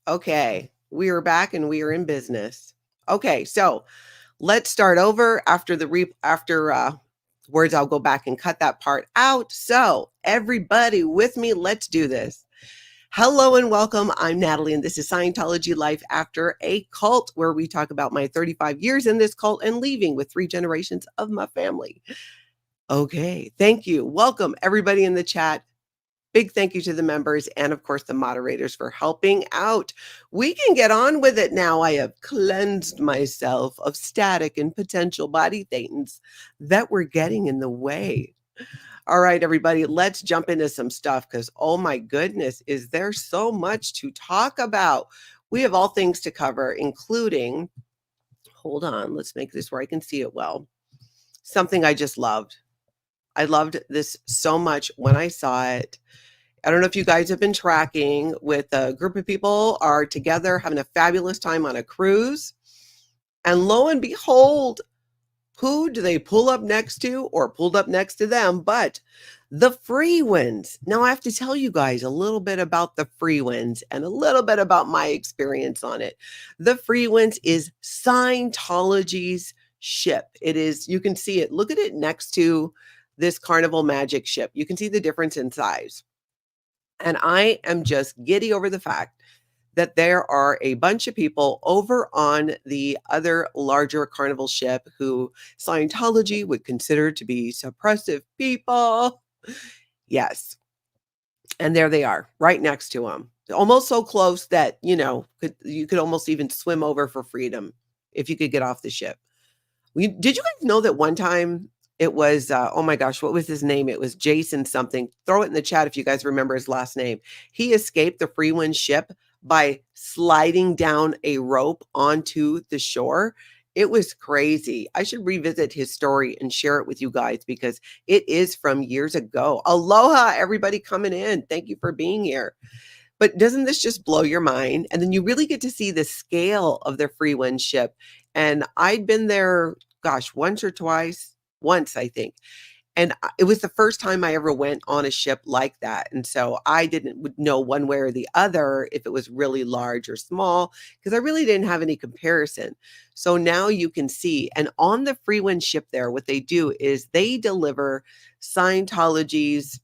Okay, we are back and we are in business. Okay, so let's start over after the words. I'll go back and cut that part out. So everybody with me, let's do this. Hello and welcome. I'm Natalie, and this is Scientology Life After a Cult, where we talk about my 35 years in this cult and leaving with 3 generations of my family. Okay, thank you. Welcome everybody in the chat. Big thank you to the members and, of course, the moderators for helping out. We can get on with it now. I have cleansed myself of static and potential body thetans that were getting in the way. All right, everybody, let's jump into some stuff because, oh my goodness, is there so much to talk about? We have all things to cover, including, hold on, let's make this where I can see it well. Something I just loved. I loved this so much when I saw it. I don't know if you guys have been tracking with a group of people are together having a fabulous time on a cruise. And lo and behold, who do they pull up next to or pulled up next to them but the Freewinds? Now, I have to tell you guys a little bit about the Freewinds and a little bit about my experience on it. The Freewinds is Scientology's ship. It is, you can see it. Look at it next to this Carnival Magic ship. You can see the difference in size. And I am just giddy over the fact that there are a bunch of people over on the other larger Carnival ship who Scientology would consider to be suppressive people. Yes. And there they are, right next to them. Almost so close that, you could almost even swim over for freedom if you could get off the ship. Did you guys know that one time it was, oh my gosh, what was his name? It was Jason something. Throw it in the chat if you guys remember his last name. He escaped the Freewind ship by sliding down a rope onto the shore. It was crazy. I should revisit his story and share it with you guys because it is from years ago. Aloha, everybody coming in. Thank you for being here. But doesn't this just blow your mind? And then you really get to see the scale of the Freewind ship. And I'd been there, gosh, once, I think. And it was the first time I ever went on a ship like that. And so I would know one way or the other if it was really large or small, because I really didn't have any comparison. So now you can see, and on the Freewind ship there, what they do is they deliver Scientology's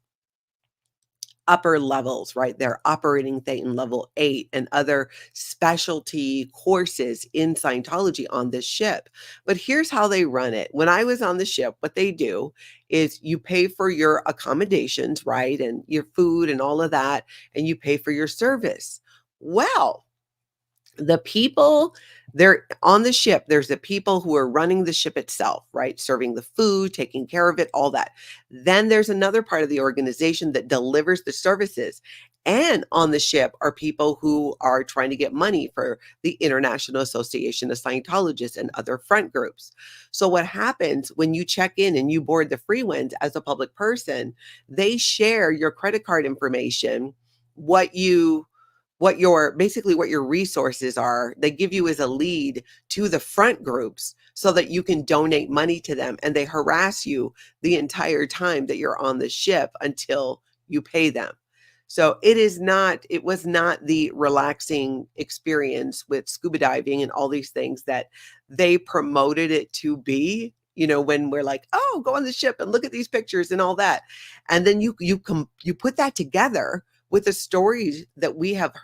upper levels, right? They're operating Thetan level 8 and other specialty courses in Scientology on this ship. But here's how they run it. When I was on the ship, what they do is you pay for your accommodations, right? And your food and all of that, and you pay for your service. Well, the people they're on the ship, there's the people who are running the ship itself, right? Serving the food, taking care of it, all that. Then there's another part of the organization that delivers the services. And on the ship are people who are trying to get money for the International Association of Scientologists and other front groups. So what happens when you check in and you board the Freewinds as a public person, they share your credit card information, what your resources are. They give you as a lead to the front groups so that you can donate money to them, and they harass you the entire time that you're on the ship until you pay them. So it was not the relaxing experience with scuba diving and all these things that they promoted it to be, when we're like, oh, go on the ship and look at these pictures and all that. And then you put that together with the stories that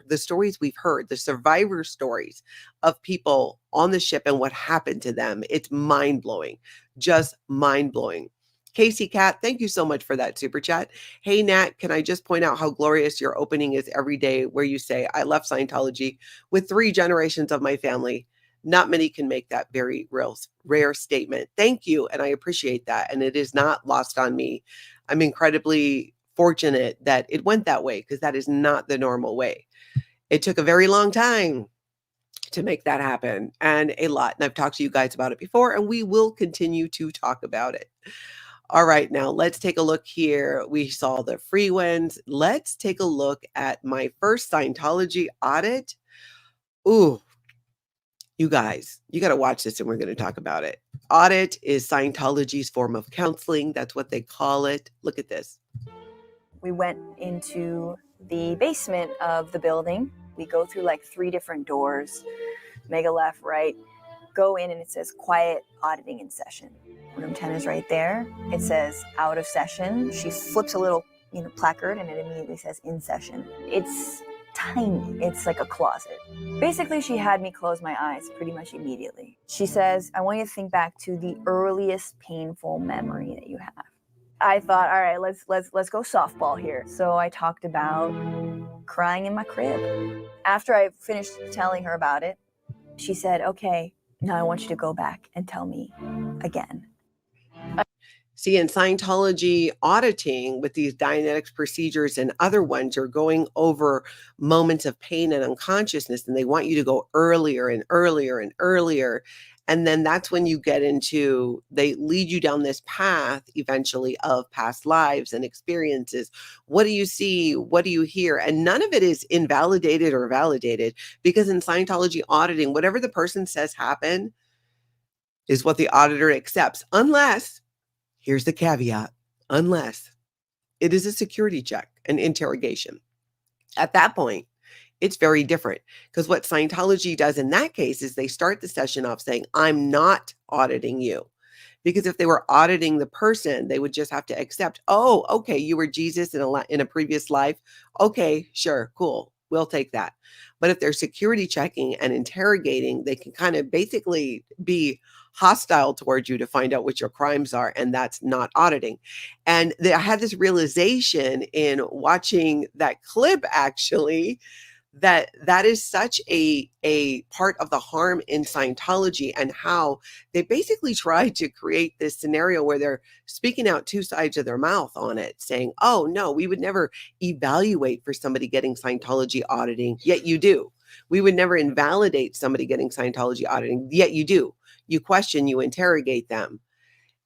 the stories we've heard, the survivor stories of people on the ship and what happened to them. It's mind-blowing, just mind-blowing. Casey Cat, thank you so much for that super chat. Hey, Nat, can I just point out how glorious your opening is every day where you say, I left Scientology with 3 generations of my family. Not many can make that very rare statement. Thank you, and I appreciate that. And it is not lost on me. I'm incredibly fortunate that it went that way because that is not the normal way. It took a very long time to make that happen and a lot. And I've talked to you guys about it before, and we will continue to talk about it. All right, now let's take a look here. We saw the Freewinds. Let's take a look at my first Scientology audit. Ooh, you guys, you got to watch this and we're going to talk about it. Audit is Scientology's form of counseling. That's what they call it. Look at this. We went into the basement of the building. We go through like 3 different doors, mega left, right, go in, and it says quiet auditing in session. Room 10 is right there. It says out of session. She flips a little, placard, and it immediately says in session. It's tiny. It's like a closet. Basically, she had me close my eyes pretty much immediately. She says, I want you to think back to the earliest painful memory that you have. I thought, all right, let's go softball here. So I talked about crying in my crib. After I finished telling her about it, she said, okay, now I want you to go back and tell me again. See, in Scientology auditing with these Dianetics procedures and other ones, you're going over moments of pain and unconsciousness, and they want you to go earlier and earlier and earlier. And then that's when you get into, they lead you down this path eventually of past lives and experiences. What do you see? What do you hear? And none of it is invalidated or validated, because in Scientology auditing, whatever the person says happened is what the auditor accepts, unless, here's the caveat, unless it is a security check, an interrogation. At that point, it's very different, because what Scientology does in that case is they start the session off saying, I'm not auditing you. Because if they were auditing the person, they would just have to accept, oh, okay, you were Jesus in a previous life. Okay, sure, cool, we'll take that. But if they're security checking and interrogating, they can kind of basically be hostile towards you to find out what your crimes are, and that's not auditing. And I had this realization in watching that clip, actually, that is such a part of the harm in Scientology, and how they basically try to create this scenario where they're speaking out 2 sides of their mouth on it, saying, oh no, we would never evaluate for somebody getting Scientology auditing, yet you do. We would never invalidate somebody getting Scientology auditing, yet you do. You question, you interrogate them.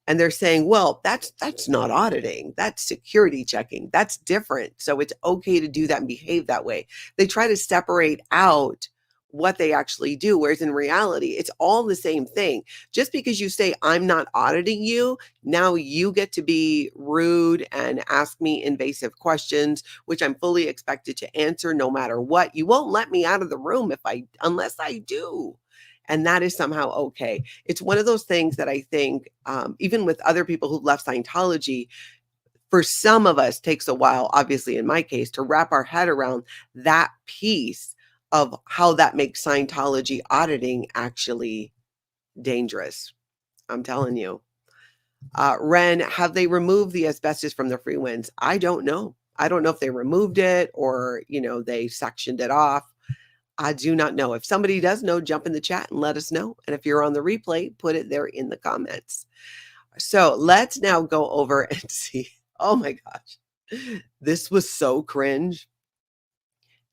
And they're saying, well, that's not auditing. That's security checking. That's different. So it's okay to do that and behave that way. They try to separate out what they actually do, whereas in reality, it's all the same thing. Just because you say, I'm not auditing you, now you get to be rude and ask me invasive questions, which I'm fully expected to answer no matter what. You won't let me out of the room unless I do. And that is somehow okay. It's one of those things that I think, even with other people who left Scientology, for some of us takes a while, obviously in my case, to wrap our head around that piece of how that makes Scientology auditing actually dangerous. I'm telling you. Ren, have they removed the asbestos from the Freewinds? I don't know. I don't know if they removed it or, they sectioned it off. I do not know. If somebody does know, jump in the chat and let us know. And if you're on the replay, put it there in the comments. So let's now go over and see. Oh my gosh. This was so cringe.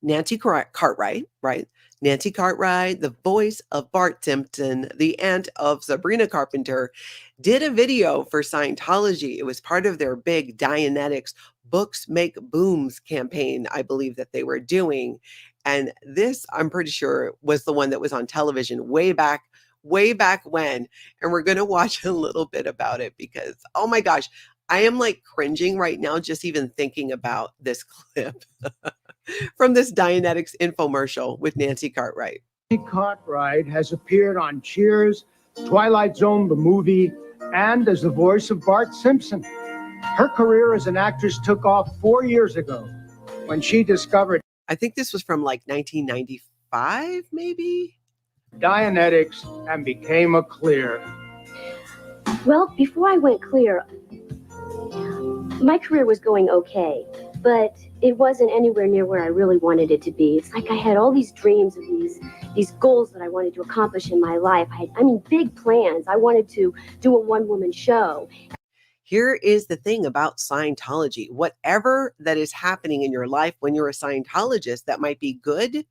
Nancy Cartwright, right? Nancy Cartwright, the voice of Bart Simpson, the aunt of Sabrina Carpenter, did a video for Scientology. It was part of their big Dianetics Books Make Booms campaign, I believe, that they were doing. And this, I'm pretty sure, was the one that was on television way back when. And we're going to watch a little bit about it because, oh my gosh, I am like cringing right now just even thinking about this clip from this Dianetics infomercial with Nancy Cartwright. Cartwright has appeared on Cheers, Twilight Zone, the movie, and as the voice of Bart Simpson. Her career as an actress took off 4 years ago when she discovered, I think this was from like 1995, maybe? Dianetics and became a clear. Well, before I went clear, my career was going okay, but it wasn't anywhere near where I really wanted it to be. It's like I had all these dreams of these goals that I wanted to accomplish in my life. I mean, big plans. I wanted to do a one-woman show. Here is the thing about Scientology. Whatever that is happening in your life when you're a Scientologist that might be good,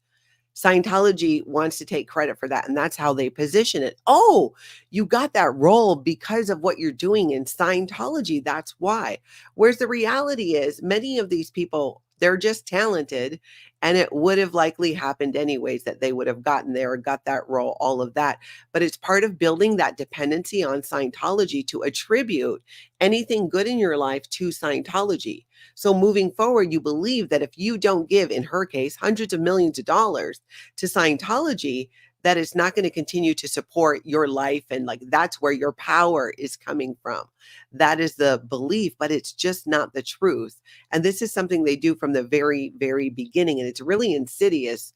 Scientology wants to take credit for that. And that's how they position it. Oh, you got that role because of what you're doing in Scientology. That's why. Whereas the reality is many of these people, they're just talented And it would have likely happened anyways, that they would have gotten there, got that role, all of that. But it's part of building that dependency on Scientology to attribute anything good in your life to Scientology. So moving forward, you believe that if you don't give, in her case, hundreds of millions of dollars to Scientology, that it's not going to continue to support your life. And like, that's where your power is coming from. That is the belief, but it's just not the truth. And this is something they do from the very, very beginning. And it's really insidious.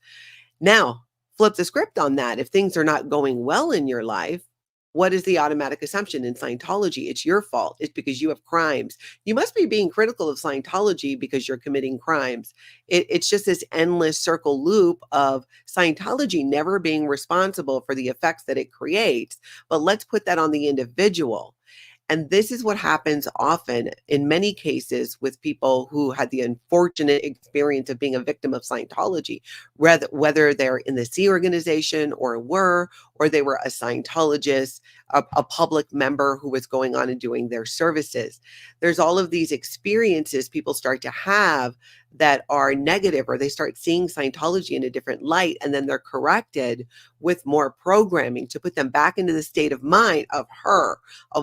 Now, flip the script on that. If things are not going well in your life, what is the automatic assumption in Scientology? It's your fault. It's because you have crimes. You must be being critical of Scientology because you're committing crimes. It's just this endless circle loop of Scientology never being responsible for the effects that it creates. But let's put that on the individual. And this is what happens often in many cases with people who had the unfortunate experience of being a victim of Scientology, whether they're in the Sea organization or they were a Scientologist, a public member who was going on and doing their services. There's all of these experiences people start to have that are negative, or they start seeing Scientology in a different light, and then they're corrected with more programming to put them back into the state of mind of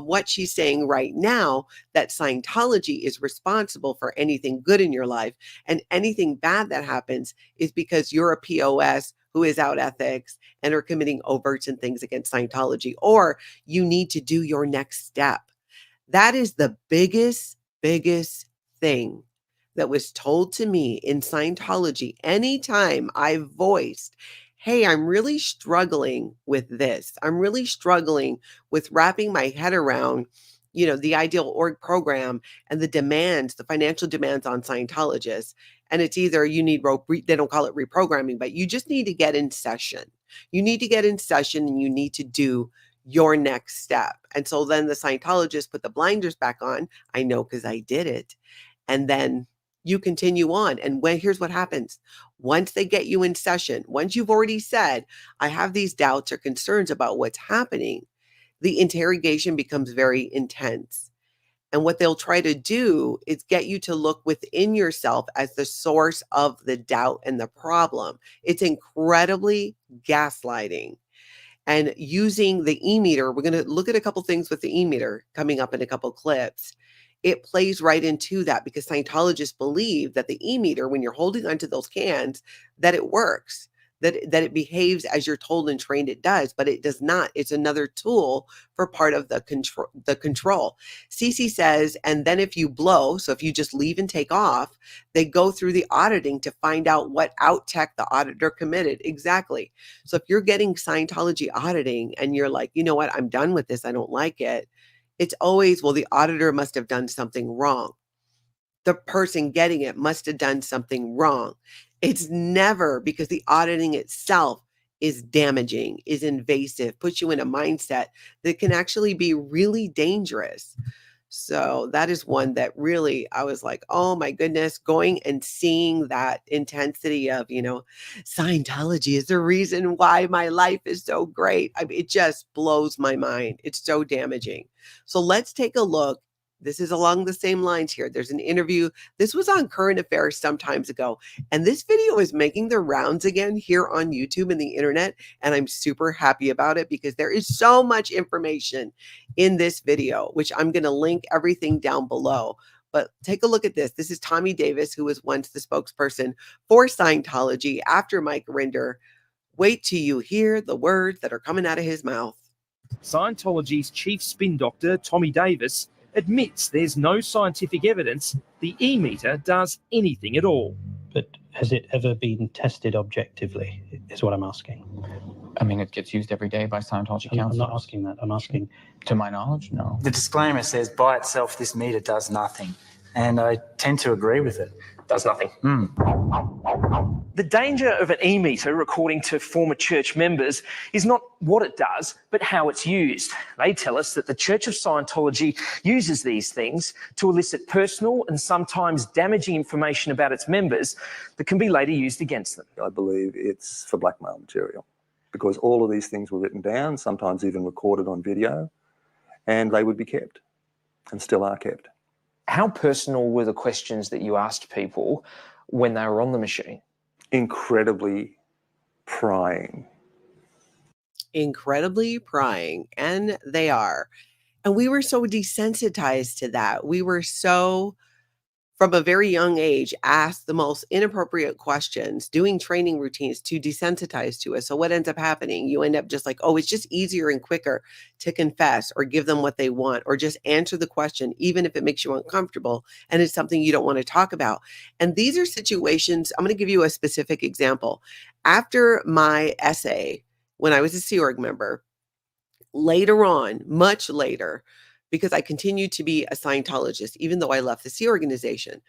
what she's saying right now, that Scientology is responsible for anything good in your life, and anything bad that happens is because you're a POS who is out ethics and are committing overts and things against Scientology, or you need to do your next step. That is the biggest thing that was told to me in Scientology anytime I voiced, hey, I'm really struggling with this. I'm really struggling with wrapping my head around, the ideal org program and the demands, the financial demands on Scientologists. And it's either you need, they don't call it reprogramming, but you just need to get in session. You need to get in session and you need to do your next step. And so then the Scientologists put the blinders back on. I know because I did it. And then you continue on. And here's what happens. Once they get you in session, once you've already said, I have these doubts or concerns about what's happening, the interrogation becomes very intense. And what they'll try to do is get you to look within yourself as the source of the doubt and the problem. It's incredibly gaslighting. And using the Emeter, we're going to look at a couple things with the Emeter coming up in a couple clips. It plays right into that because Scientologists believe that the Emeter, when you're holding onto those cans, that it works, that it behaves as you're told and trained it does, but it does not. It's another tool for part of the control. Cece says, and then if you blow, so if you just leave and take off, they go through the auditing to find out what out tech the auditor committed. Exactly. So if you're getting Scientology auditing and you're like, you know what, I'm done with this, I don't like it. It's always, well, the auditor must have done something wrong. The person getting it must have done something wrong. It's never because the auditing itself is damaging, is invasive, puts you in a mindset that can actually be really dangerous. So that is one that really, I was like, oh my goodness, going and seeing that intensity of, Scientology is the reason why my life is so great. I mean, it just blows my mind. It's so damaging. So let's take a look. This is along the same lines here. There's an interview. This was on Current Affairs some times ago. And this video is making the rounds again here on YouTube and the internet. And I'm super happy about it because there is so much information in this video, which I'm going to link everything down below. But take a look at this. This is Tommy Davis, who was once the spokesperson for Scientology after Mike Rinder. Wait till you hear the words that are coming out of his mouth. Scientology's chief spin doctor, Tommy Davis, admits there's no scientific evidence the Emeter does anything at all. But has it ever been tested objectively, is what I'm asking. I mean, it gets used every day by Scientology counselors. I'm not asking that. I'm asking... To my knowledge, no. The disclaimer says, by itself, this meter does nothing. And I tend to agree with it. Does nothing. The danger of an e-meter, according to former church members, is not what it does, but how it's used. They tell us that the Church of Scientology uses these things to elicit personal and sometimes damaging information about its members that can be later used against them. I believe it's for blackmail material because all of these things were written down, sometimes even recorded on video, and they would be kept and still are kept. How personal were the questions that you asked people when they were on the machine? incredibly prying. Incredibly prying, and they are. And we were so desensitized to that. We were so, from a very young age, asked the most inappropriate questions, doing training routines to desensitize to us. So what ends up happening? You end up just like, oh, it's just easier and quicker to confess or give them what they want or just answer the question, even if it makes you uncomfortable and it's something you don't want to talk about. And these are situations, I'm going to give you a specific example. After my essay, when I was a Sea Org member, later on, much later, because I continued to be a Scientologist, even though I left the Sea organization,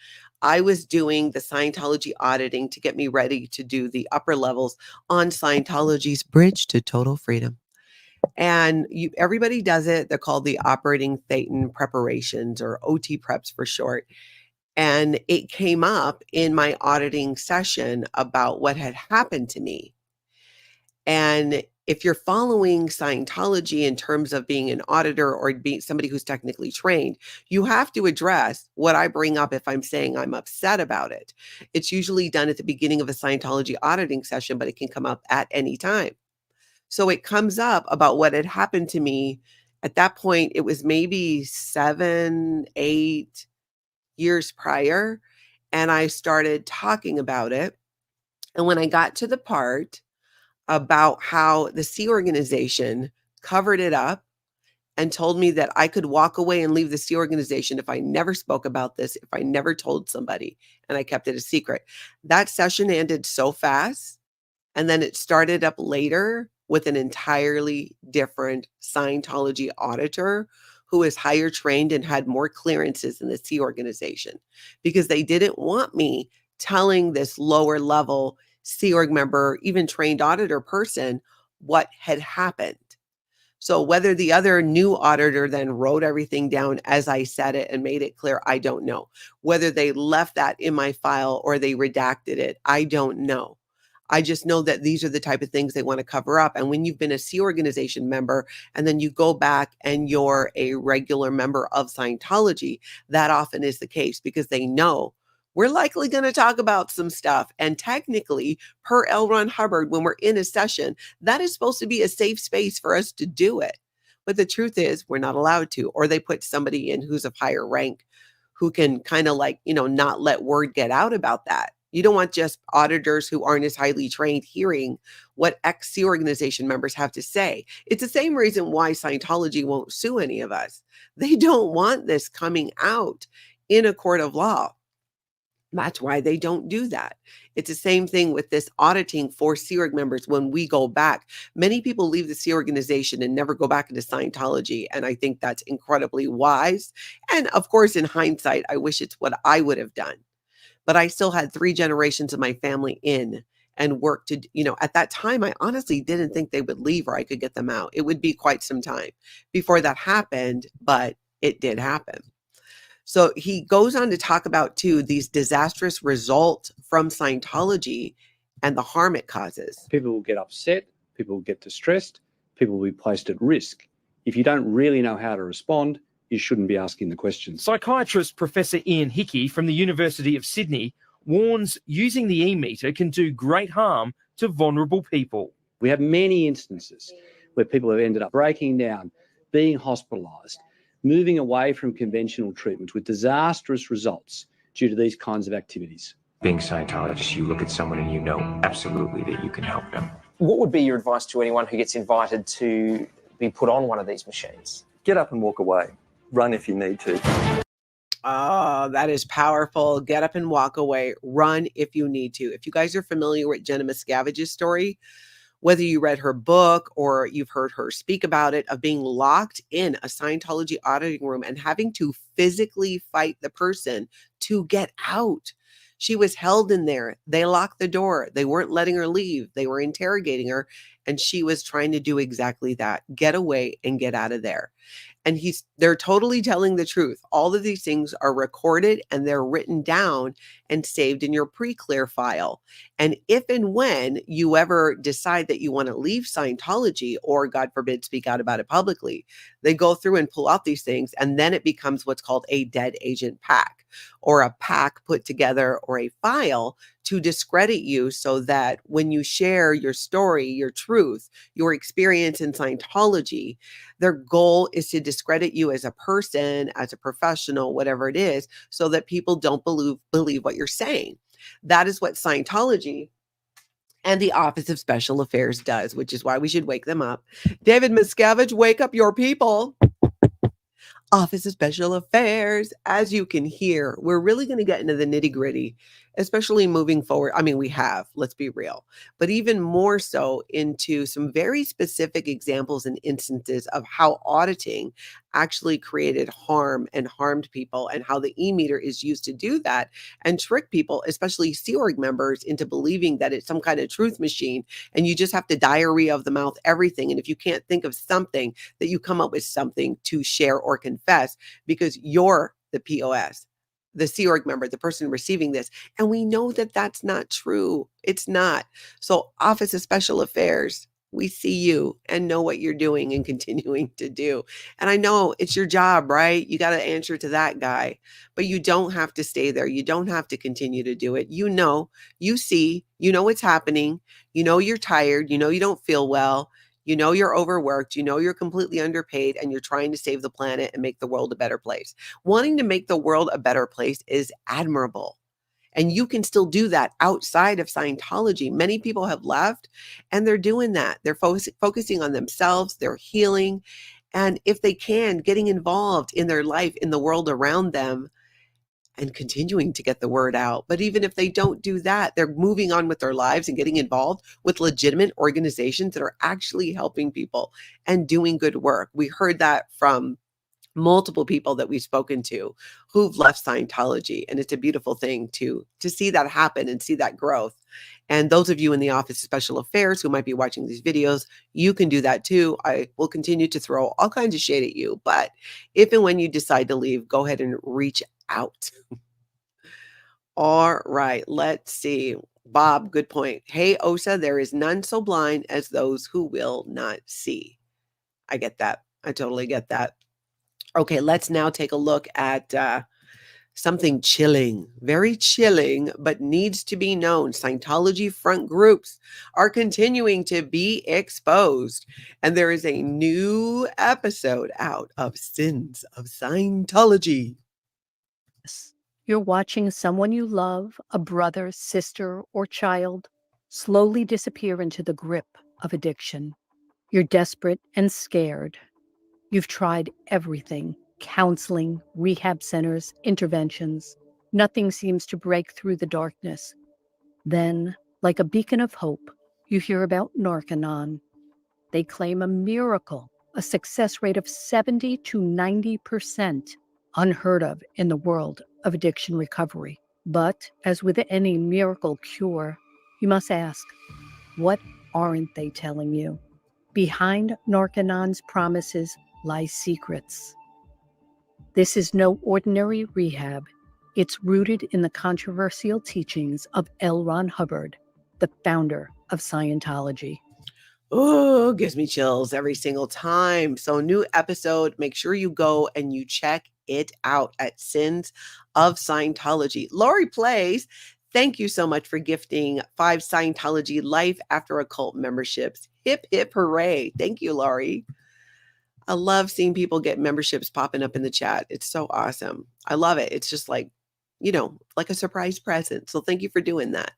I was doing the Scientology auditing to get me ready to do the upper levels on Scientology's Bridge to Total Freedom. And everybody does it. They're called the Operating Thetan Preparations, or OT preps for short. And it came up in my auditing session about what had happened to me. And if you're following Scientology in terms of being an auditor or being somebody who's technically trained, you have to address what I bring up if I'm saying I'm upset about it. It's usually done at the beginning of a Scientology auditing session, but it can come up at any time. So it comes up about what had happened to me. At that point, it was maybe 7, 8 years prior. And I started talking about it. And when I got to the part about how the Sea organization covered it up and told me that I could walk away and leave the Sea organization if I never spoke about this, if I never told somebody, and I kept it a secret. That session ended so fast, and then it started up later with an entirely different Scientology auditor who is higher trained and had more clearances in the Sea organization, because they didn't want me telling this lower level Sea Org member, even trained auditor person, what had happened. So whether the other new auditor then wrote everything down as I said it and made it clear, I don't know. Whether they left that in my file or they redacted it, I don't know. I just know that these are the type of things they want to cover up. And when you've been a Sea organization member and then you go back and you're a regular member of Scientology, that often is the case, because they know we're likely going to talk about some stuff. And technically, per L. Ron Hubbard, when we're in a session, that is supposed to be a safe space for us to do it. But the truth is, we're not allowed to, or they put somebody in who's of higher rank who can kind of like, not let word get out about that. You don't want just auditors who aren't as highly trained hearing what ex-Sea organization members have to say. It's the same reason why Scientology won't sue any of us. They don't want this coming out in a court of law. That's why they don't do that. It's the same thing with this auditing for Sea Org members. When we go back, many people leave the Sea organization and never go back into Scientology. And I think that's incredibly wise. And of course, in hindsight, I wish it's what I would have done. But I still had 3 generations of my family in and worked to, at that time, I honestly didn't think they would leave or I could get them out. It would be quite some time before that happened, but it did happen. So he goes on to talk about, too, these disastrous results from Scientology and the harm it causes. People will get upset, people will get distressed, people will be placed at risk. If you don't really know how to respond, you shouldn't be asking the questions. Psychiatrist Professor Ian Hickey from the University of Sydney warns using the Emeter can do great harm to vulnerable people. We have many instances where people have ended up breaking down, being hospitalised, moving away from conventional treatment with disastrous results due to these kinds of activities. Being Scientologist, you look at someone and you know absolutely that you can help them. What would be your advice to anyone who gets invited to be put on one of these machines? Get up and walk away. Run if you need to. Oh, that is powerful. Get up and walk away. Run if you need to. If you guys are familiar with Jenna Miscavige's story, whether you read her book or you've heard her speak about it, of being locked in a Scientology auditing room and having to physically fight the person to get out. She was held in there. They locked the door. They weren't letting her leave. They were interrogating her, and she was trying to do exactly that. Get away and get out of there. And they're totally telling the truth. All of these things are recorded and they're written down and saved in your pre-clear file. And if and when you ever decide that you want to leave Scientology, or God forbid, speak out about it publicly, they go through and pull out these things. And then it becomes what's called a dead agent pack, or a pack put together, or a file to discredit you so that when you share your story, your truth, your experience in Scientology, their goal is to discredit you as a person, as a professional, whatever it is, so that people don't believe what you're saying. That is what Scientology and the Office of Special Affairs does, which is why we should wake them up. David Miscavige, wake up your people. Office of Special Affairs. As you can hear, we're really going to get into the nitty gritty, especially moving forward. I mean, we have, let's be real, but even more so into some very specific examples and instances of how auditing actually created harm and harmed people, and how the Emeter is used to do that and trick people, especially Sea Org members, into believing that it's some kind of truth machine and you just have to diarrhea of the mouth everything. And if you can't think of something, that you come up with something to share or confess because you're the POS, the Sea Org member, the person receiving this. And we know that that's not true. It's not. So Office of Special Affairs, we see you and know what you're doing and continuing to do. And I know it's your job, right? You got to answer to that guy, but you don't have to stay there. You don't have to continue to do it. You know, you see, you know what's happening. You know you're tired. You know you don't feel well. You know you're overworked. You know you're completely underpaid, and you're trying to save the planet and make the world a better place. Wanting to make the world a better place is admirable. And you can still do that outside of Scientology. Many people have left and they're doing that. They're focusing on themselves, they're healing. And if they can, getting involved in their life, in the world around them, and continuing to get the word out. But even if they don't do that, they're moving on with their lives and getting involved with legitimate organizations that are actually helping people and doing good work. We heard that from multiple people that we've spoken to who've left Scientology. And it's a beautiful thing to see that happen and see that growth. And those of you in the Office of Special Affairs who might be watching these videos, you can do that too. I will continue to throw all kinds of shade at you, but if and when you decide to leave, go ahead and reach out. All right, let's see. Bob, good point. Hey, Osa, there is none so blind as those who will not see. I get that. I totally get that. Okay, let's now take a look at something chilling, very chilling, but needs to be known. Scientology front groups are continuing to be exposed. And there is a new episode out of Sins of Scientology. You're watching someone you love, a brother, sister, or child, slowly disappear into the grip of addiction. You're desperate and scared. You've tried everything: counseling, rehab centers, interventions. Nothing seems to break through the darkness. Then, like a beacon of hope, you hear about Narconon. They claim a miracle, a success rate of 70 to 90%, unheard of in the world of addiction recovery. But as with any miracle cure, you must ask, what aren't they telling you? Behind Narconon's promises lie secrets. This is no ordinary rehab. It's rooted in the controversial teachings of L. Ron Hubbard, the founder of Scientology. Oh, gives me chills every single time. So new episode, make sure you go and you check it out at Sins of Scientology. Lori Plays, thank you so much for gifting 5 Scientology Life After Occult memberships. Hip, hip, hooray. Thank you, Lori. I love seeing people get memberships popping up in the chat. It's so awesome. I love it. It's just like, you know, like a surprise present. So thank you for doing that.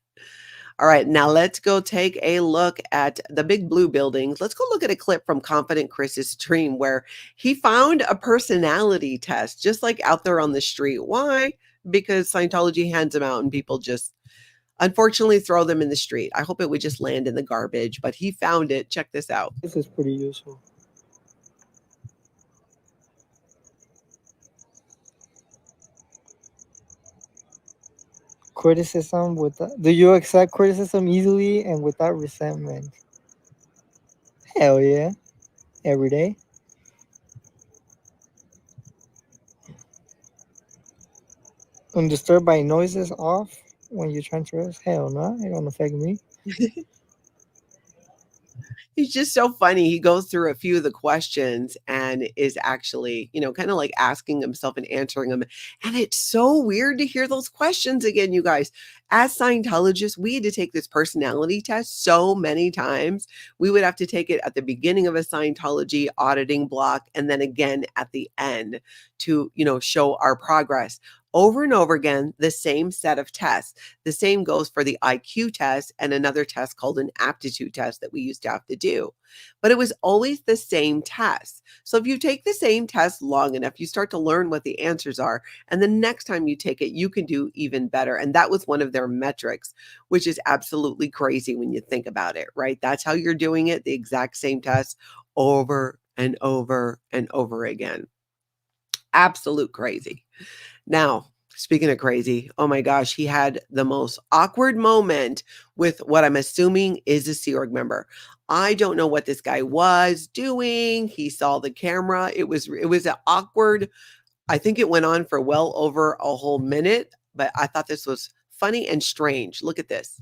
All right, now let's go take a look at the big blue buildings. Let's go look at a clip from Confident Chris's stream where he found a personality test just like out there on the street. Why? Because Scientology hands them out and people just unfortunately throw them in the street. I hope it would just land in the garbage, but he found it. Check this out. This is pretty useful. Criticism do you accept criticism easily and without resentment? Hell yeah. Every day. Undisturbed by noises off when you transfer? Hell no, it don't affect me. He's just so funny. He goes through a few of the questions and is actually, kind of like asking himself and answering them. And it's so weird to hear those questions again, you guys. As Scientologists, we had to take this personality test so many times. We would have to take it at the beginning of a Scientology auditing block and then again at the end to, show our progress. Over and over again, the same set of tests. The same goes for the IQ test and another test called an aptitude test that we used to have to do. But it was always the same test. So if you take the same test long enough, you start to learn what the answers are. And the next time you take it, you can do even better. And that was one of their metrics, which is absolutely crazy when you think about it, right? That's how you're doing it, the exact same test over and over and over again. Absolute crazy. Now, speaking of crazy, oh my gosh, he had the most awkward moment with what I'm assuming is a Sea Org member. I don't know what this guy was doing. He saw the camera. It was an awkward, I think it went on for well over a whole minute, but I thought this was funny and strange. Look at this.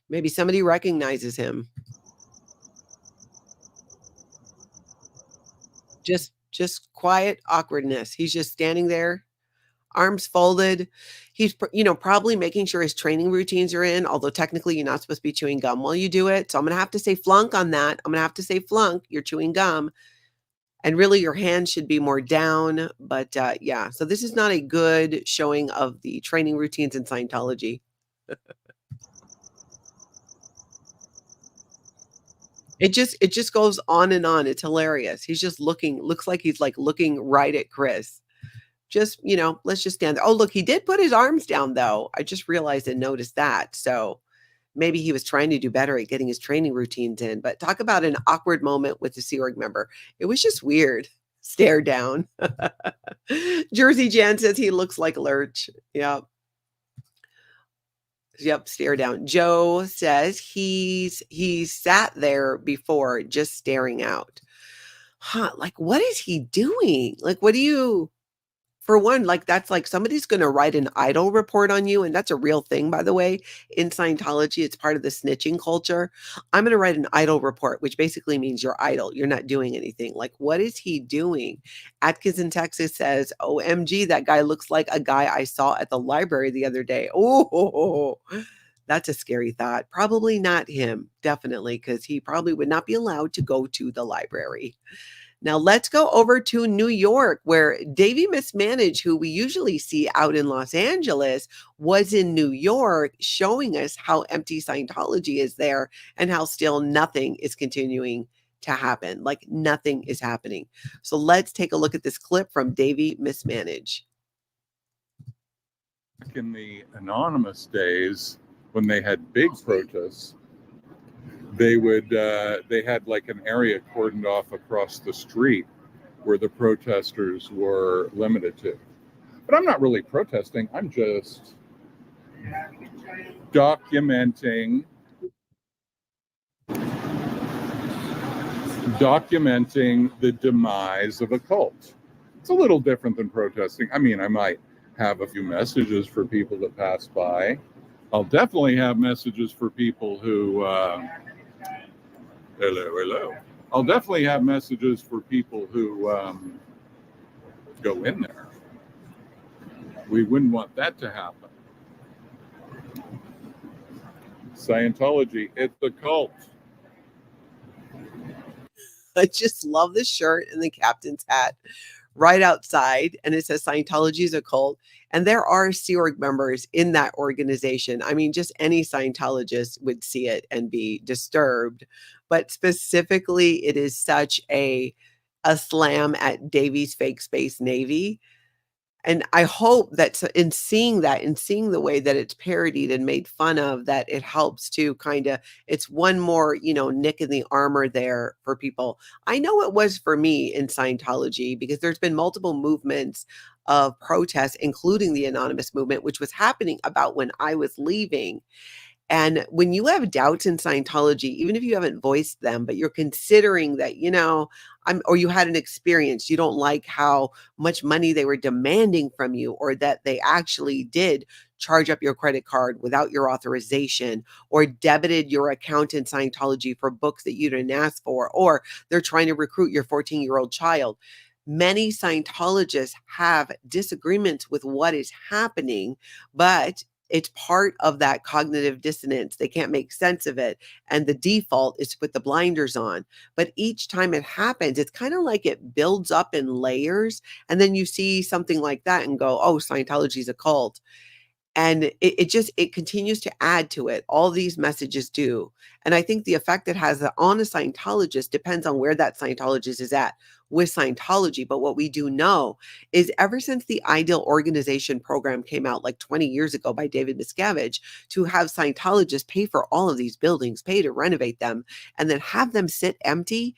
Maybe somebody recognizes him. Just quiet awkwardness. He's just standing there, arms folded. He's, probably making sure his training routines are in, although technically you're not supposed to be chewing gum while you do it. So I'm going to have to say flunk on that. I'm going to have to say flunk. You're chewing gum. And really your hands should be more down. But yeah, so this is not a good showing of the training routines in Scientology. It just goes on and on. It's hilarious. He's just looks like he's like looking right at Chris. Just, let's just stand there. Oh, look, he did put his arms down though. I just realized and noticed that. So maybe he was trying to do better at getting his training routines in, but talk about an awkward moment with the Sea Org member. It was just weird. Stare down. Jersey Jan says he looks like Lurch. Yep. Yep, stare down. Joe says he's sat there before just staring out. Huh, like what is he doing? Like for one, like that's like somebody's going to write an idol report on you, and that's a real thing, by the way. In Scientology, it's part of the snitching culture. I'm going to write an idol report, which basically means you're idle. You're not doing anything. Like, what is he doing? Atkins in Texas says, OMG, that guy looks like a guy I saw at the library the other day. Oh, that's a scary thought. Probably not him, definitely, because he probably would not be allowed to go to the library. Now let's go over to New York, where Davey Mismanaged, who we usually see out in Los Angeles, was in New York showing us how empty Scientology is there and how still nothing is continuing to happen. Like nothing is happening. So let's take a look at this clip from Davey Mismanaged. Back in the anonymous days, when they had big protests, they had like an area cordoned off across the street where the protesters were limited to. But I'm not really protesting. I'm just documenting the demise of a cult. It's a little different than protesting. I mean, I might have a few messages for people that pass by. I'll definitely have messages for people who hello. I'll definitely have messages for people who go in there. We wouldn't want that to happen. Scientology, it's a cult. I just love this shirt and the captain's hat right outside. And it says Scientology is a cult. And there are Sea Org members in that organization. I mean, just any Scientologist would see it and be disturbed. But specifically, it is such a slam at Davy's Fake Space Navy. And I hope that in seeing that, in seeing the way that it's parodied and made fun of, that it helps to kind of, it's one more, nick in the armor there for people. I know it was for me in Scientology because there's been multiple movements of protests, including the anonymous movement, which was happening about when I was leaving. And when you have doubts in Scientology, even if you haven't voiced them, but you're considering that, or you had an experience, you don't like how much money they were demanding from you, or that they actually did charge up your credit card without your authorization, or debited your account in Scientology for books that you didn't ask for, or they're trying to recruit your 14-year-old child. Many Scientologists have disagreements with what is happening, but it's part of that cognitive dissonance. They can't make sense of it. And the default is to put the blinders on. But each time it happens, it's kind of like it builds up in layers. And then you see something like that and go, oh, Scientology is a cult. And it continues to add to it. All these messages do. And I think the effect it has on a Scientologist depends on where that Scientologist is at with Scientology. But what we do know is ever since the Ideal Organization program came out like 20 years ago by David Miscavige, to have Scientologists pay for all of these buildings, pay to renovate them, and then have them sit empty,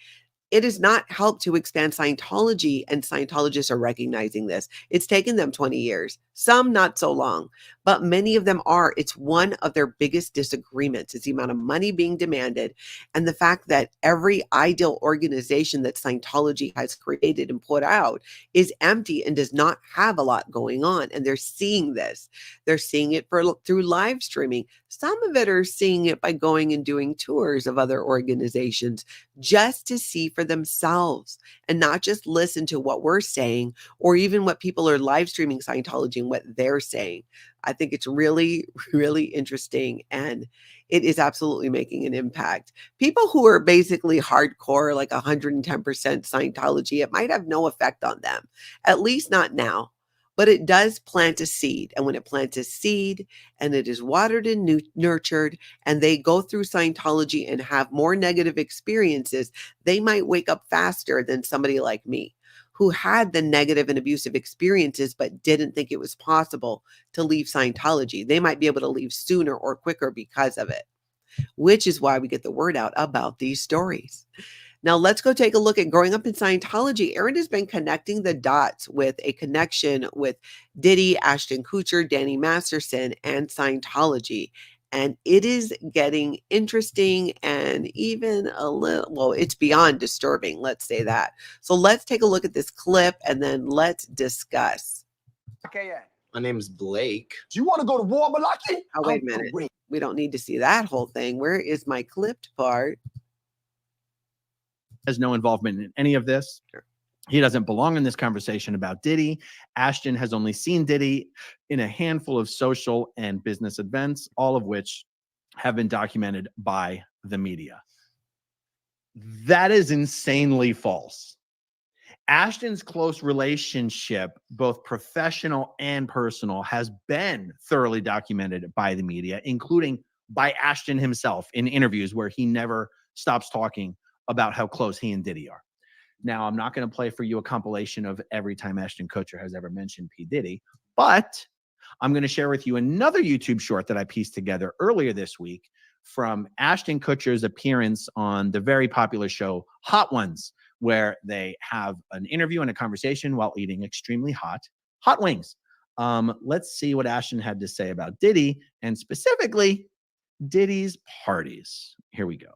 it has not helped to expand Scientology, and Scientologists are recognizing this. It's taken them 20 years, some not so long, but many of them are. It's one of their biggest disagreements is the amount of money being demanded, and the fact that every ideal organization that Scientology has created and put out is empty and does not have a lot going on. And they're seeing this. They're seeing it through live streaming. Some of it are seeing it by going and doing tours of other organizations just to see for themselves and not just listen to what we're saying or even what people are live streaming Scientology and what they're saying. I think it's really, really interesting, and it is absolutely making an impact. People who are basically hardcore, like 110% Scientology, it might have no effect on them, at least not now. But it does plant a seed. And when it plants a seed and it is watered and nurtured, and they go through Scientology and have more negative experiences, they might wake up faster than somebody like me, who had the negative and abusive experiences but didn't think it was possible to leave Scientology. They might be able to leave sooner or quicker because of it, which is why we get the word out about these stories. Now let's go take a look at growing up in Scientology. Erin has been connecting the dots with a connection with Diddy, Ashton Kutcher, Danny Masterson, and Scientology. And it is getting interesting and even a little, well, it's beyond disturbing, let's say that. So let's take a look at this clip and then let's discuss. Okay, my name is Blake. Do you want to go to war, Malaki? Oh, wait a minute. We don't need to see that whole thing. Where is my clipped part? Has no involvement in any of this. He doesn't belong in this conversation about Diddy. Ashton has only seen Diddy in a handful of social and business events, all of which have been documented by the media. That is insanely false. Ashton's close relationship, both professional and personal, has been thoroughly documented by the media, including by Ashton himself in interviews where he never stops talking about how close he and Diddy are. Now, I'm not going to play for you a compilation of every time Ashton Kutcher has ever mentioned P. Diddy, but I'm going to share with you another YouTube short that I pieced together earlier this week from Ashton Kutcher's appearance on the very popular show Hot Ones, where they have an interview and a conversation while eating extremely hot wings. Let's see what Ashton had to say about Diddy and specifically Diddy's parties. Here we go.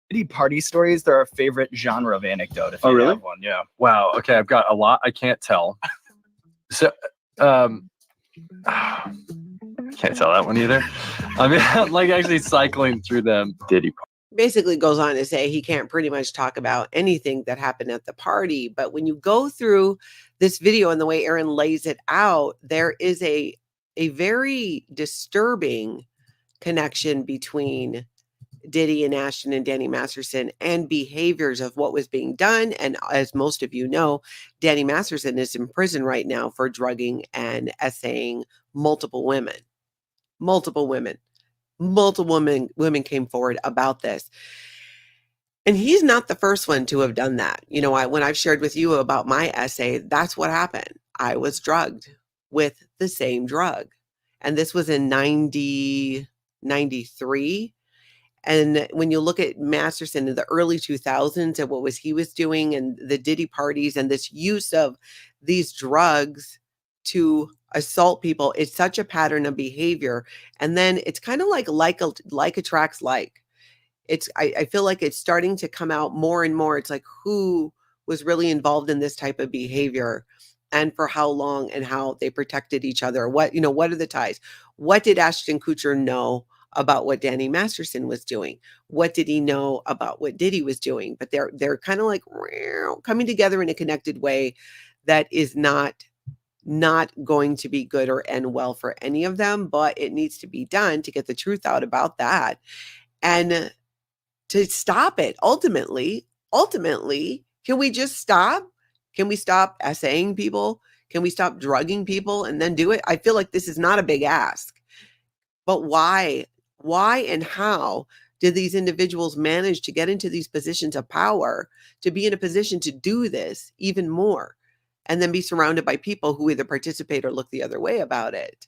Diddy party stories, they're our favorite genre of anecdote. If Oh, you really? have one, yeah. Wow. Okay, I've got a lot. I can't tell. So, can't tell that one either. I mean, I'm like actually cycling through them. Diddy. Basically goes on to say he can't pretty much talk about anything that happened at the party. But when you go through this video and the way Erin lays it out, there is a very disturbing connection between Diddy and Ashton and Danny Masterson and behaviors of what was being done. And as most of you know, Danny Masterson is in prison right now for drugging and essaying multiple women. Multiple women came forward about this. And he's not the first one to have done that. You know, when I've shared with you about my essay, that's what happened. I was drugged with the same drug. And this was in 93. And when you look at Masterson in the early 2000s and what he was doing and the Diddy parties and this use of these drugs to assault people. It's such a pattern of behavior. And then it's kind of like attracts like. I feel like it's starting to come out more and more. It's like who was really involved in this type of behavior and for how long and how they protected each other. What are the ties? What did Ashton Kutcher know about what Danny Masterson was doing? What did he know about what Diddy was doing? But they're kind of like coming together in a connected way that is not going to be good or end well for any of them, but it needs to be done to get the truth out about that. And to stop it, ultimately, can we just stop? Can we stop essaying people? Can we stop drugging people and then do it? I feel like this is not a big ask. But why and how did these individuals manage to get into these positions of power, to be in a position to do this even more, and then be surrounded by people who either participate or look the other way about it?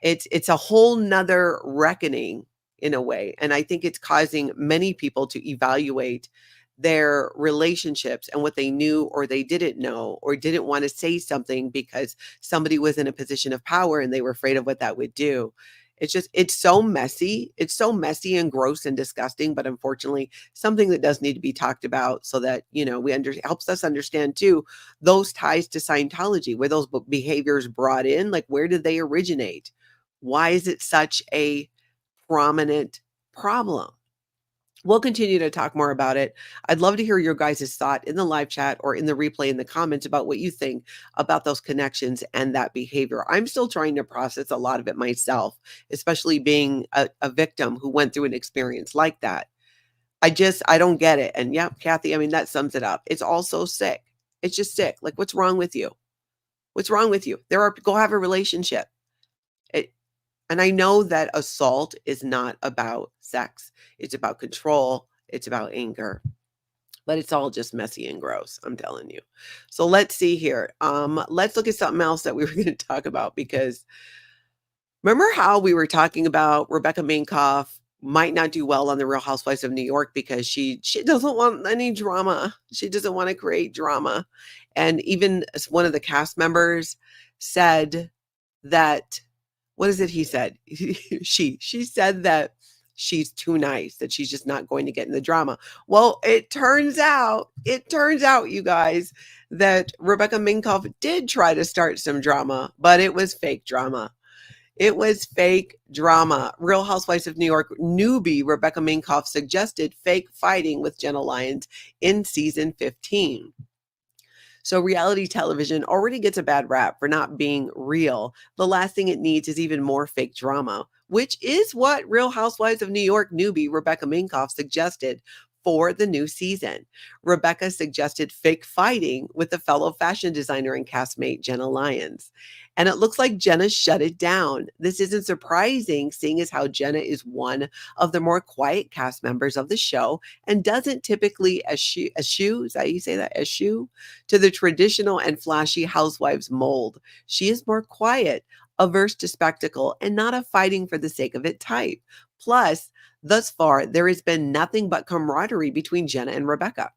It's a whole nother reckoning in a way. And I think it's causing many people to evaluate their relationships and what they knew or they didn't know or didn't want to say something because somebody was in a position of power and they were afraid of what that would do. It's so messy. It's so messy and gross and disgusting, but unfortunately something that does need to be talked about so that, helps us understand too, those ties to Scientology, where those behaviors brought in, like where did they originate? Why is it such a prominent problem? We'll continue to talk more about it. I'd love to hear your guys' thought in the live chat or in the replay in the comments about what you think about those connections and that behavior. I'm still trying to process a lot of it myself, especially being a victim who went through an experience like that. I don't get it. And yeah, Kathy, I mean, that sums it up. It's all so sick. It's just sick. Like, what's wrong with you? What's wrong with you? Go have a relationship. And I know that assault is not about sex. It's about control. It's about anger. But it's all just messy and gross, I'm telling you. So let's see here. Let's look at something else that we were going to talk about, because remember how we were talking about Rebecca Minkoff might not do well on the Real Housewives of New York because she doesn't want any drama. She doesn't want to create drama. And even one of the cast members said that, what is it he said? She said that she's too nice, that she's just not going to get in the drama. Well, it turns out, you guys, that Rebecca Minkoff did try to start some drama, but it was fake drama. It was fake drama. Real Housewives of New York newbie Rebecca Minkoff suggested fake fighting with Jenna Lyons in season 15. So reality television already gets a bad rap for not being real. The last thing it needs is even more fake drama, which is what Real Housewives of New York newbie Rebecca Minkoff suggested for the new season. Rebecca suggested fake fighting with a fellow fashion designer and castmate Jenna Lyons. And it looks like Jenna shut it down. This isn't surprising, seeing as how Jenna is one of the more quiet cast members of the show and doesn't typically eschew, is that how you say that? Eschew to the traditional and flashy housewives mold. She is more quiet, averse to spectacle, and not a fighting for the sake of it type. Plus, thus far, there has been nothing but camaraderie between Jenna and Rebecca.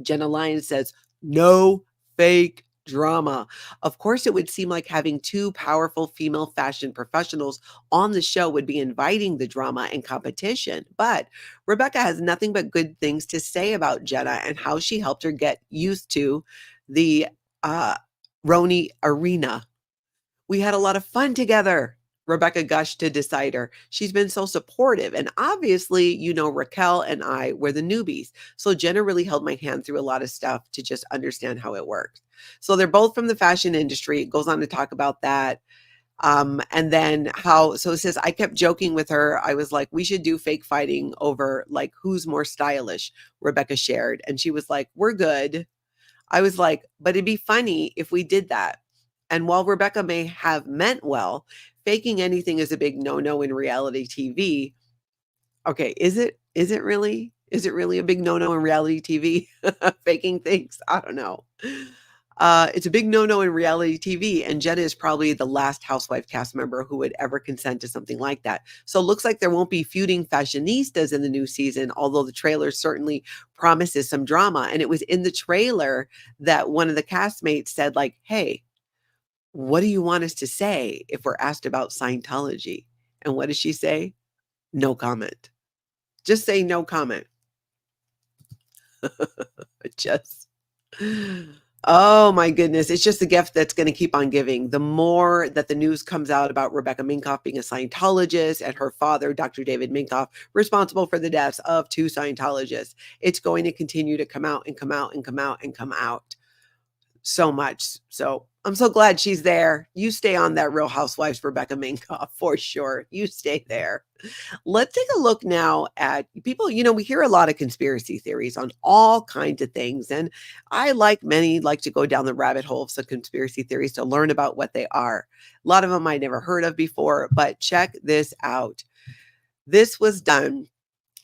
Jenna Lyons says, no fake drama. Of course, it would seem like having two powerful female fashion professionals on the show would be inviting the drama and competition. But Rebecca has nothing but good things to say about Jenna and how she helped her get used to the Roni arena. We had a lot of fun together, Rebecca gushed to Decider. She's been so supportive. And obviously, Raquel and I were the newbies. So Jenna really held my hand through a lot of stuff to just understand how it works. So they're both from the fashion industry. It goes on to talk about that. And then so it says, I kept joking with her. I was like, we should do fake fighting over like who's more stylish, Rebecca shared. And she was like, we're good. I was like, but it'd be funny if we did that. And while Rebecca may have meant well, faking anything is a big no-no in reality TV. Okay, is it really? Is it really a big no-no in reality TV? Faking things? I don't know. It's a big no-no in reality TV, and Jenna is probably the last housewife cast member who would ever consent to something like that. So it looks like there won't be feuding fashionistas in the new season, although the trailer certainly promises some drama. And it was in the trailer that one of the castmates said, like, hey, what do you want us to say if we're asked about Scientology? And what does she say? No comment. Just say no comment. Just, oh my goodness. It's just a gift that's going to keep on giving. The more that the news comes out about Rebecca Minkoff being a Scientologist and her father, Dr. David Minkoff, responsible for the deaths of 2 Scientologists, it's going to continue to come out and come out and come out and come out so much. So I'm so glad she's there. You stay on that Real Housewives Rebecca Minkoff for sure. You stay there. Let's take a look now at people. You know, we hear a lot of conspiracy theories on all kinds of things. And I, like many, like to go down the rabbit hole of some conspiracy theories to learn about what they are. A lot of them I never heard of before, but check this out. This was done.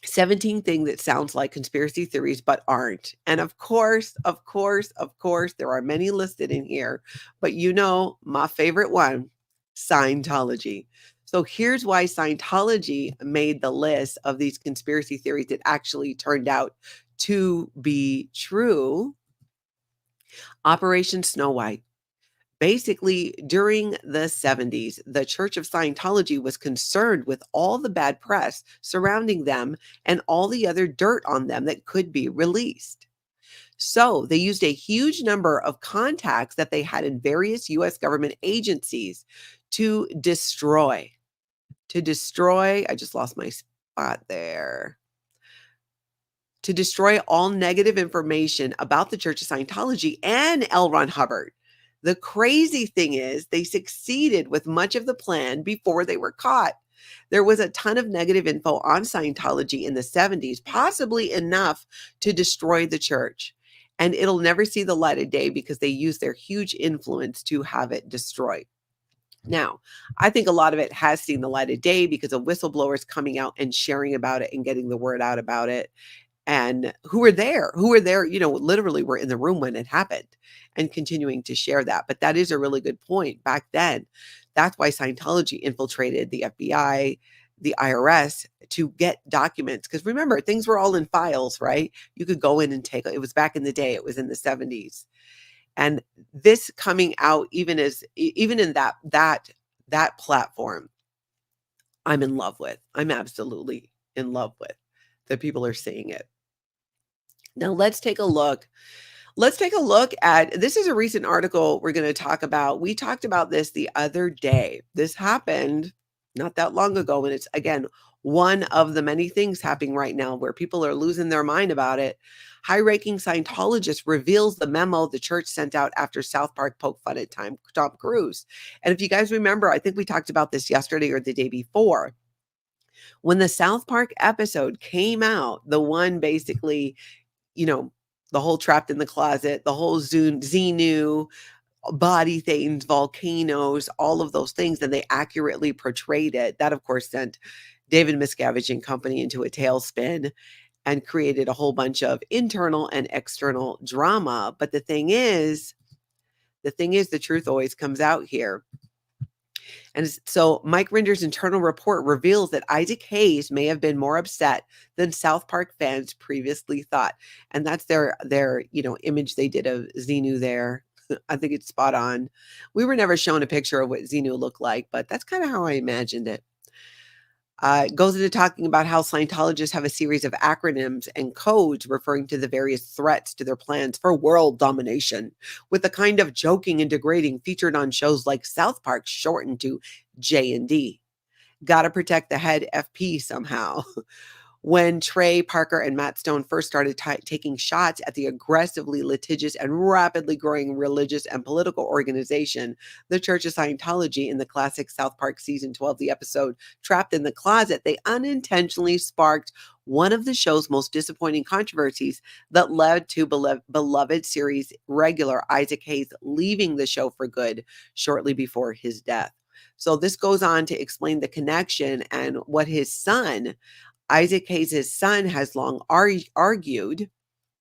17 things that sounds like conspiracy theories, but aren't. And of course, there are many listed in here, but you know, my favorite one, Scientology. So here's why Scientology made the list of these conspiracy theories that actually turned out to be true. Operation Snow White. Basically, during the 70s, the Church of Scientology was concerned with all the bad press surrounding them and all the other dirt on them that could be released. So they used a huge number of contacts that they had in various U.S. government agencies to destroy. I just lost my spot there. To destroy all negative information about the Church of Scientology and L. Ron Hubbard. The crazy thing is they succeeded with much of the plan before they were caught. There was a ton of negative info on Scientology in the 70s, possibly enough to destroy the church. And it'll never see the light of day because they used their huge influence to have it destroyed. Now, I think a lot of it has seen the light of day because of whistleblowers coming out and sharing about it and getting the word out about it. And who were there, you know, literally were in the room when it happened and continuing to share that. But that is a really good point. Back then, that's why Scientology infiltrated the FBI, the IRS to get documents. Because remember, things were all in files, right? You could go in and take it. Was back in the day. It was in the 70s. And this coming out even in that platform, I'm in love with. I'm absolutely in love with that people are seeing it. Now let's take a look. Let's take a look at, this is a recent article we're going to talk about. We talked about this the other day. This happened not that long ago. And it's, again, one of the many things happening right now where people are losing their mind about it. High-ranking Scientologist reveals the memo the church sent out after South Park poked fun at Tom Cruise. And if you guys remember, I think we talked about this yesterday or the day before. When the South Park episode came out, the one basically, you know, the whole trapped in the closet, the whole Xenu, body things, volcanoes, all of those things, and they accurately portrayed it. That, of course, sent David Miscavige and company into a tailspin and created a whole bunch of internal and external drama. But the thing is, the truth always comes out here. And so Mike Rinder's internal report reveals that Isaac Hayes may have been more upset than South Park fans previously thought. And that's their image they did of Xenu there. I think it's spot on. We were never shown a picture of what Xenu looked like, but that's kind of how I imagined it. It goes into talking about how Scientologists have a series of acronyms and codes referring to the various threats to their plans for world domination, with the kind of joking and degrading featured on shows like South Park shortened to J&D. Gotta protect the head FP somehow. When Trey Parker and Matt Stone first started taking shots at the aggressively litigious and rapidly growing religious and political organization, the Church of Scientology, in the classic South Park season 12, the episode Trapped in the Closet, they unintentionally sparked one of the show's most disappointing controversies that led to beloved series regular Isaac Hayes leaving the show for good shortly before his death. So this goes on to explain the connection and what his son, Isaac Hayes' son, has long argued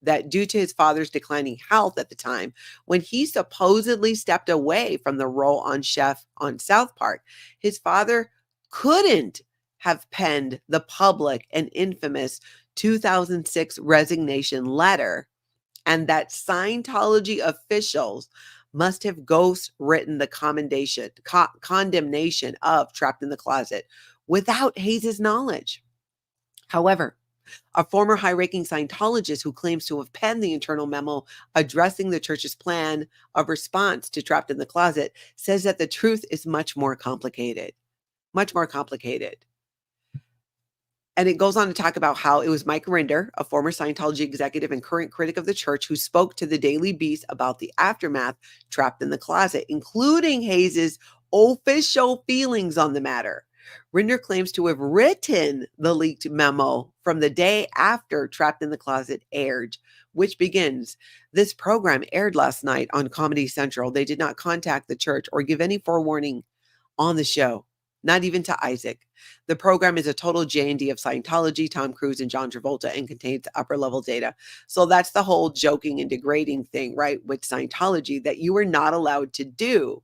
that due to his father's declining health at the time, when he supposedly stepped away from the role on Chef on South Park, his father couldn't have penned the public and infamous 2006 resignation letter, and that Scientology officials must have ghost written the condemnation of Trapped in the Closet without Hayes's knowledge. However, a former high-ranking Scientologist who claims to have penned the internal memo addressing the church's plan of response to Trapped in the Closet says that the truth is much more complicated. Much more complicated. And it goes on to talk about how it was Mike Rinder, a former Scientology executive and current critic of the church, who spoke to the Daily Beast about the aftermath Trapped in the Closet, including Hayes's official feelings on the matter. Rinder claims to have written the leaked memo from the day after Trapped in the Closet aired, which begins, "This program aired last night on Comedy Central. They did not contact the church or give any forewarning on the show. Not even to Isaac. The program is a total J&D of Scientology, Tom Cruise, and John Travolta, and contains upper-level data." So that's the whole joking and degrading thing, right, with Scientology that you are not allowed to do.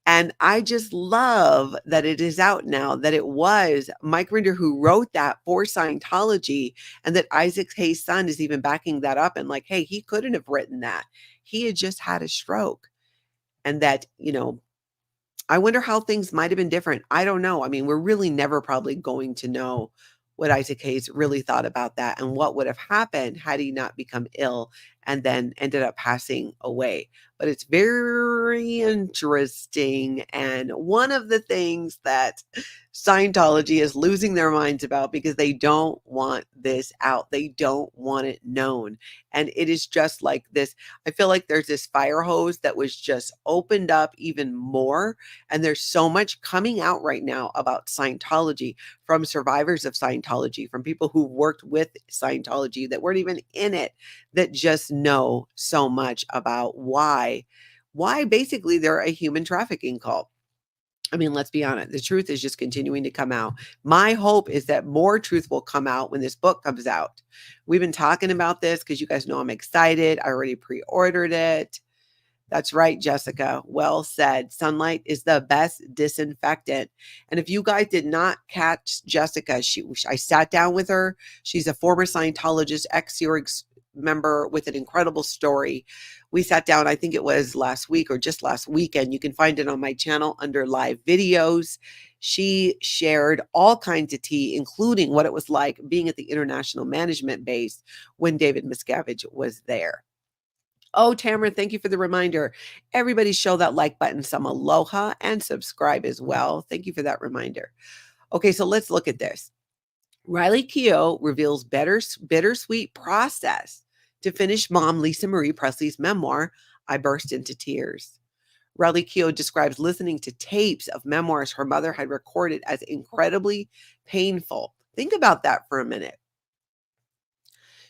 And I just love that it is out now that it was Mike Rinder who wrote that for Scientology, and that Isaac Hayes' son is even backing that up and like, hey, he couldn't have written that. He had just had a stroke. And that, I wonder how things might have been different. I don't know. I mean, we're really never probably going to know what Isaac Hayes really thought about that and what would have happened had he not become ill and then ended up passing away. But it's very interesting. And one of the things that Scientology is losing their minds about because they don't want this out. They don't want it known. And it is just like this. I feel like there's this fire hose that was just opened up even more. And there's so much coming out right now about Scientology from survivors of Scientology, from people who worked with Scientology that weren't even in it, that just know so much about why basically they're a human trafficking cult. I mean, let's be honest. The truth is just continuing to come out. My hope is that more truth will come out when this book comes out. We've been talking about this because you guys know I'm excited. I already pre-ordered it. That's right, Jessica. Well said. Sunlight is the best disinfectant. And if you guys did not catch Jessica, I sat down with her. She's a former Scientologist, ex-Excelsior member with an incredible story. We sat down, I think it was last week or just last weekend. You can find it on my channel under live videos. She shared all kinds of tea, including what it was like being at the International Management Base when David Miscavige was there. Oh, Tamara, thank you for the reminder. Everybody show that like button some aloha and subscribe as well. Thank you for that reminder. Okay, so let's look at this. Riley Keough reveals bittersweet process to finish mom Lisa Marie Presley's memoir, I Burst into Tears. Riley Keough describes listening to tapes of memoirs her mother had recorded as incredibly painful. Think about that for a minute.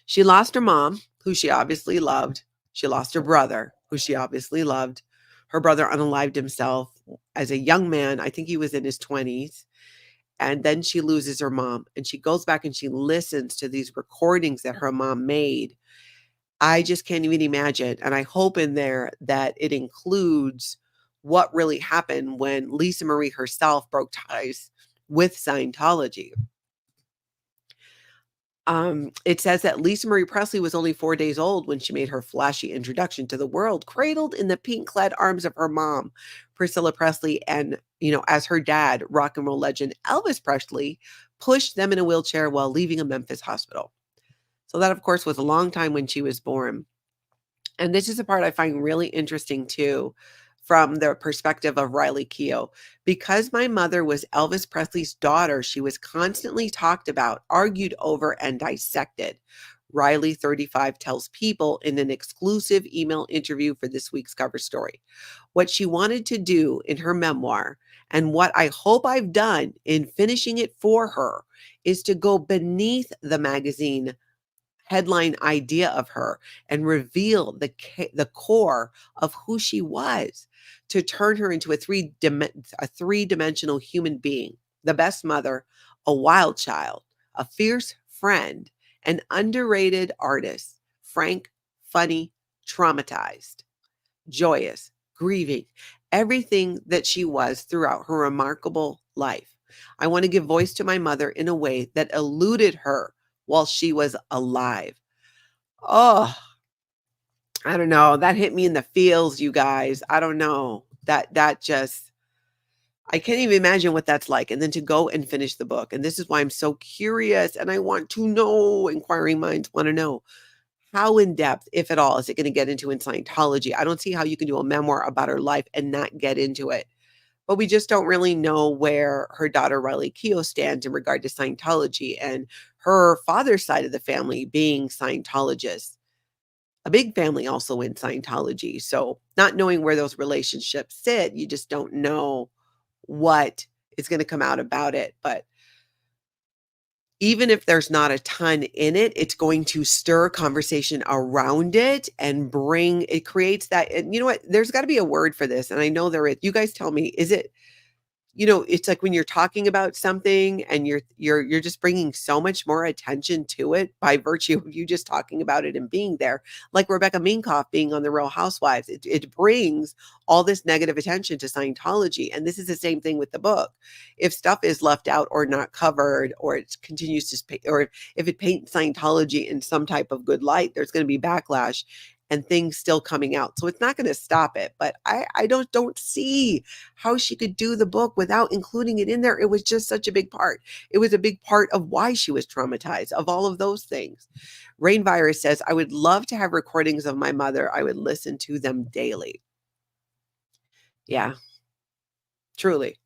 She lost her mom, who she obviously loved. She lost her brother, who she obviously loved. Her brother unalived himself as a young man. I think he was in his 20s. And then she loses her mom. And she goes back and she listens to these recordings that her mom made. I just can't even imagine. And I hope in there that it includes what really happened when Lisa Marie herself broke ties with Scientology. It says that Lisa Marie Presley was only 4 days old when she made her flashy introduction to the world, cradled in the pink-clad arms of her mom, Priscilla Presley, and, as her dad, rock and roll legend Elvis Presley, pushed them in a wheelchair while leaving a Memphis hospital. So that, of course, was a long time when she was born. And this is a part I find really interesting, too, from the perspective of Riley Keough. Because my mother was Elvis Presley's daughter, she was constantly talked about, argued over, and dissected. Riley, 35, tells People in an exclusive email interview for this week's cover story. What she wanted to do in her memoir, and what I hope I've done in finishing it for her, is to go beneath the magazine headline idea of her and reveal the core of who she was, to turn her into a three-dimensional human being, the best mother, a wild child, a fierce friend, an underrated artist, frank, funny, traumatized, joyous, grieving, everything that she was throughout her remarkable life. I want to give voice to my mother in a way that eluded her while she was alive. Oh, I don't know. That hit me in the feels, you guys. I don't know. That just, I can't even imagine what that's like. And then to go and finish the book. And this is why I'm so curious and I want to know, inquiring minds want to know, how in depth, if at all, is it going to get into in Scientology? I don't see how you can do a memoir about her life and not get into it. But we just don't really know where her daughter Riley Keough stands in regard to Scientology and her father's side of the family being Scientologists. A big family also in Scientology. So not knowing where those relationships sit, you just don't know what is going to come out about it. But even if there's not a ton in it, it's going to stir conversation around it and it creates that. And you know what? There's got to be a word for this. And I know there is. You guys tell me, is it, it's like when you're talking about something and you're just bringing so much more attention to it by virtue of you just talking about it and being there. Like Rebecca Minkoff being on The Real Housewives, it brings all this negative attention to Scientology. And this is the same thing with the book. If stuff is left out or not covered, or it continues to, or if it paints Scientology in some type of good light, there's going to be backlash and things still coming out. So it's not going to stop it. But I don't see how she could do the book without including it in there. It was just such a big part. It was a big part of why she was traumatized, of all of those things. Rain Virus says, I would love to have recordings of my mother. I would listen to them daily. Yeah, truly.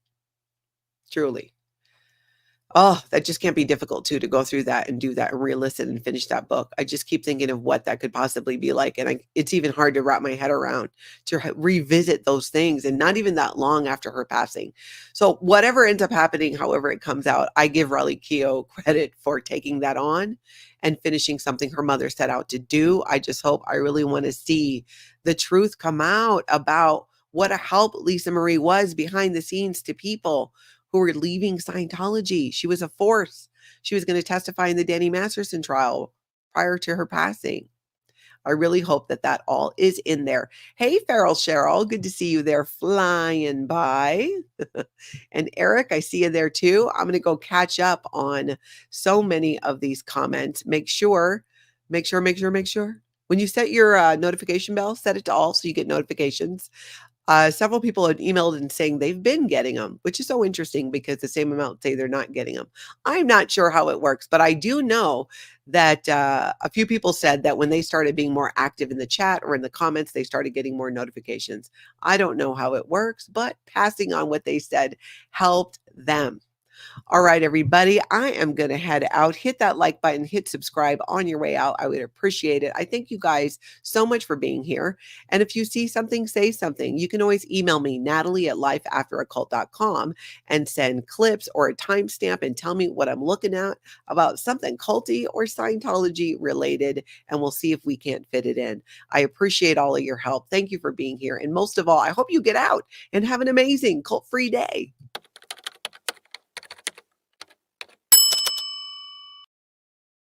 Oh, that just can't be difficult too, to go through that and do that and re-listen and finish that book. I just keep thinking of what that could possibly be like. And it's even hard to wrap my head around to revisit those things, and not even that long after her passing. So whatever ends up happening, however it comes out, I give Riley Keough credit for taking that on and finishing something her mother set out to do. I just hope, I really want to see the truth come out about what a help Lisa Marie was behind the scenes to people who were leaving Scientology. She was a force. She was going to testify in the Danny Masterson trial prior to her passing. I really hope that that all is in there. Hey, Feral Cheryl, good to see you there flying by. And Eric, I see you there too. I'm going to go catch up on so many of these comments. Make sure. When you set your notification bell, set it to all so you get notifications. Several people have emailed and saying they've been getting them, which is so interesting because the same amount say they're not getting them. I'm not sure how it works, but I do know that a few people said that when they started being more active in the chat or in the comments, they started getting more notifications. I don't know how it works, but passing on what they said helped them. All right, everybody, I am going to head out. Hit that like button, hit subscribe on your way out. I would appreciate it. I thank you guys so much for being here. And if you see something, say something. You can always email me, Natalie@lifeafteraccult.com, and send clips or a timestamp and tell me what I'm looking at about something culty or Scientology related, and we'll see if we can't fit it in. I appreciate all of your help. Thank you for being here. And most of all, I hope you get out and have an amazing cult-free day.